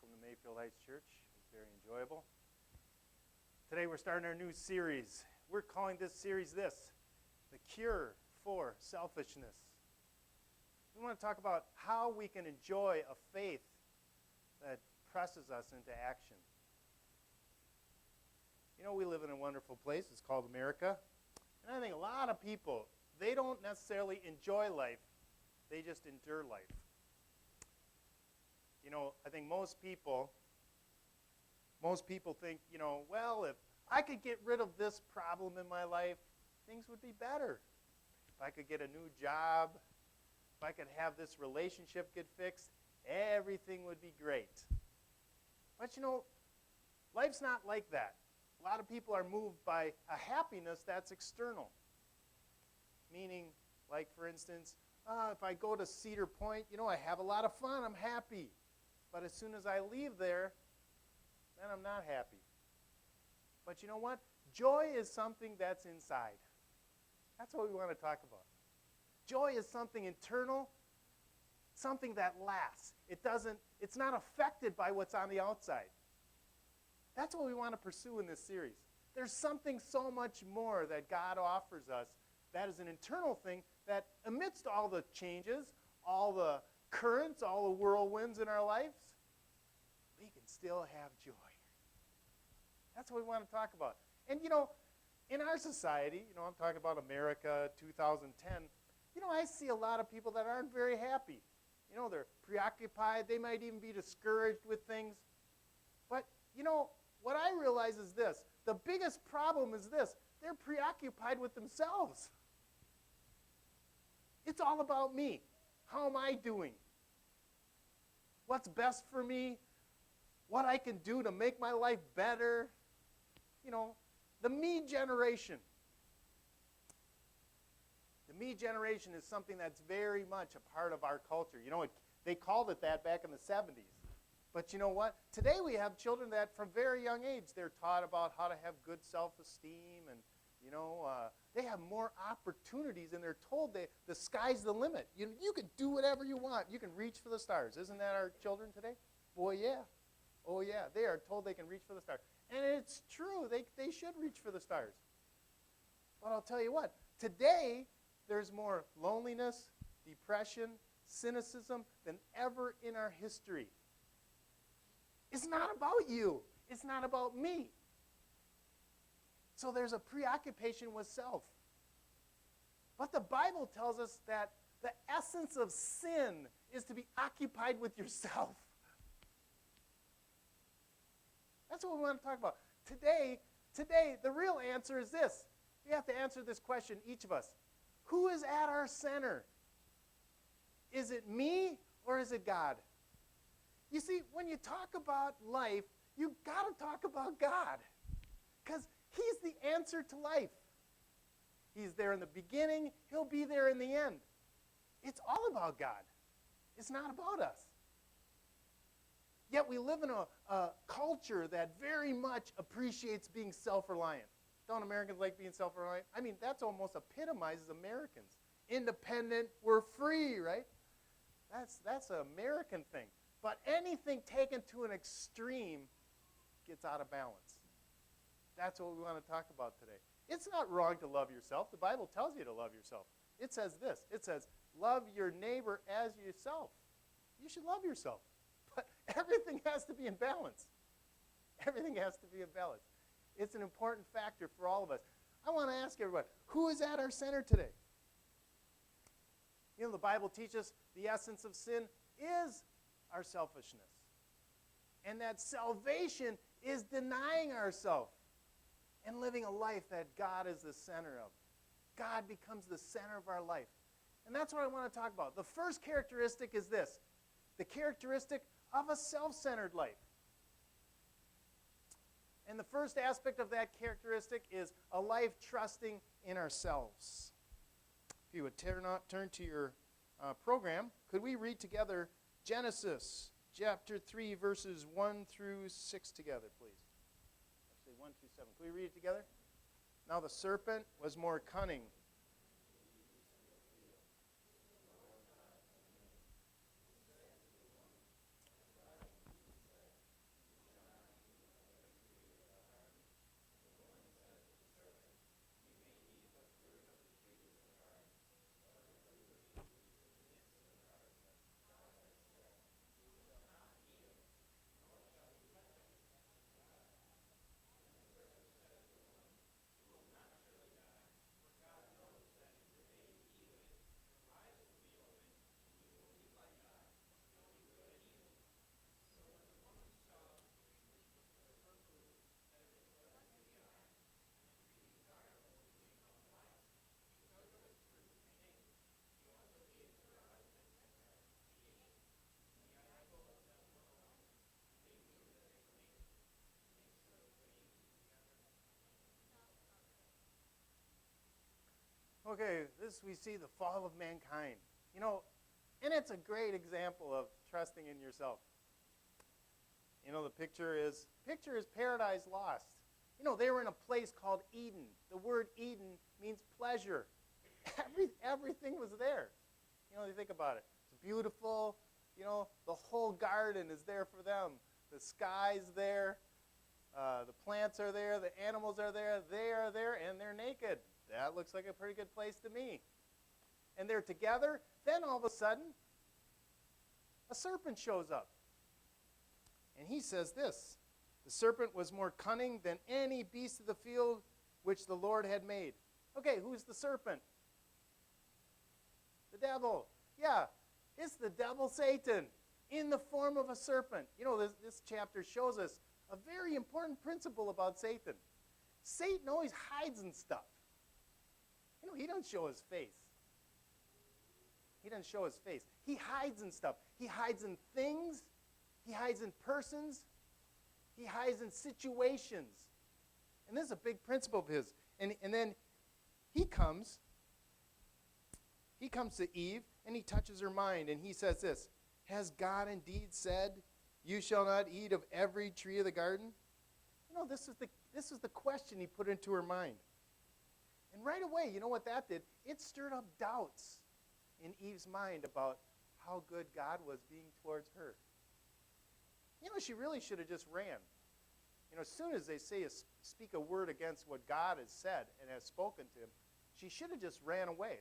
Welcome to Mayfield Heights Church. It's very enjoyable. Today we're starting our new series. We're calling this series The Cure for Selfishness. We want to talk about how we can enjoy a faith that presses us into action. You know, we live in a wonderful place. It's called America. And I think a lot of people, they don't necessarily enjoy life. They just endure life. You know, I think most people think, well, if I could get rid of this problem in my life, things would be better. If I could get a new job, if I could have this relationship get fixed, everything would be great. But life's not like that. A lot of people are moved by a happiness that's external. Meaning, like for instance, if I go to Cedar Point, I have a lot of fun, I'm happy. But as soon as I leave there, then I'm not happy. But you know what? Joy is something that's inside. That's what we want to talk about. Joy is something internal, something that lasts. It's not affected by what's on the outside. That's what we want to pursue in this series. There's something so much more that God offers us that is an internal thing that amidst all the changes, all the currents, all the whirlwinds in our lives, we can still have joy. That's what we want to talk about. And in our society, I'm talking about America 2010, I see a lot of people that aren't very happy. They're preoccupied, they might even be discouraged with things. But, what I realize is this, the biggest problem is this, they're preoccupied with themselves. It's all about me. How am I doing? What's best for me? What I can do to make my life better? The me generation. The me generation is something that's very much a part of our culture. They called it that back in the 70s. But you know what? Today we have children that from very young age, they're taught about how to have good self-esteem and they have more opportunities, and they're told the sky's the limit. You can do whatever you want. You can reach for the stars. Isn't that our children today? Boy, yeah. Oh, yeah. They are told they can reach for the stars. And it's true. They should reach for the stars. But I'll tell you what. Today, there's more loneliness, depression, cynicism than ever in our history. It's not about you. It's not about me. So there's a preoccupation with self. But the Bible tells us that the essence of sin is to be occupied with yourself. That's what we want to talk about. Today, the real answer is this. We have to answer this question, each of us. Who is at our center? Is it me or is it God? You see, when you talk about life, you've got to talk about God. Because He's the answer to life. He's there in the beginning. He'll be there in the end. It's all about God. It's not about us. Yet we live in a culture that very much appreciates being self-reliant. Don't Americans like being self-reliant? I mean, that's almost epitomizes Americans. Independent, we're free, right? That's an American thing. But anything taken to an extreme gets out of balance. That's what we want to talk about today. It's not wrong to love yourself. The Bible tells you to love yourself. It says this. It says, love your neighbor as yourself. You should love yourself. But everything has to be in balance. Everything has to be in balance. It's an important factor for all of us. I want to ask everyone, who is at our center today? The Bible teaches the essence of sin is our selfishness. And that salvation is denying ourselves and living a life that God is the center of. God becomes the center of our life. And that's what I want to talk about. The first characteristic is this, the characteristic of a self-centered life. And the first aspect of that characteristic is a life trusting in ourselves. If you would turn to your program, could we read together Genesis chapter 3, verses 1 through 6 together, please? 1 through 7. Can we read it together? Now the serpent was more cunning Okay, this we see the fall of mankind. You know, and it's a great example of trusting in yourself. You know, the picture is paradise lost. You know, they were in a place called Eden. The word Eden means pleasure. Everything was there. You know, you think about it. It's beautiful. You know, the whole garden is there for them. The sky's there. The plants are there. The animals are there. They are there, and they're naked. That looks like a pretty good place to me. And they're together. Then all of a sudden, a serpent shows up. And he says this, the serpent was more cunning than any beast of the field which the Lord had made. Okay, who's the serpent? The devil. Yeah, it's the devil, Satan, in the form of a serpent. You know, this chapter shows us a very important principle about Satan. Satan always hides in stuff. You know, he doesn't show his face. He doesn't show his face. He hides in stuff. He hides in things. He hides in persons. He hides in situations. And this is a big principle of his. And then he comes to Eve, and he touches her mind, and he says this, has God indeed said, you shall not eat of every tree of the garden? You know, this is the question he put into her mind. And right away, you know what that did? It stirred up doubts in Eve's mind about how good God was being towards her. You know, she really should have just ran. You know, as soon as they speak a word against what God has said and has spoken to him, she should have just ran away.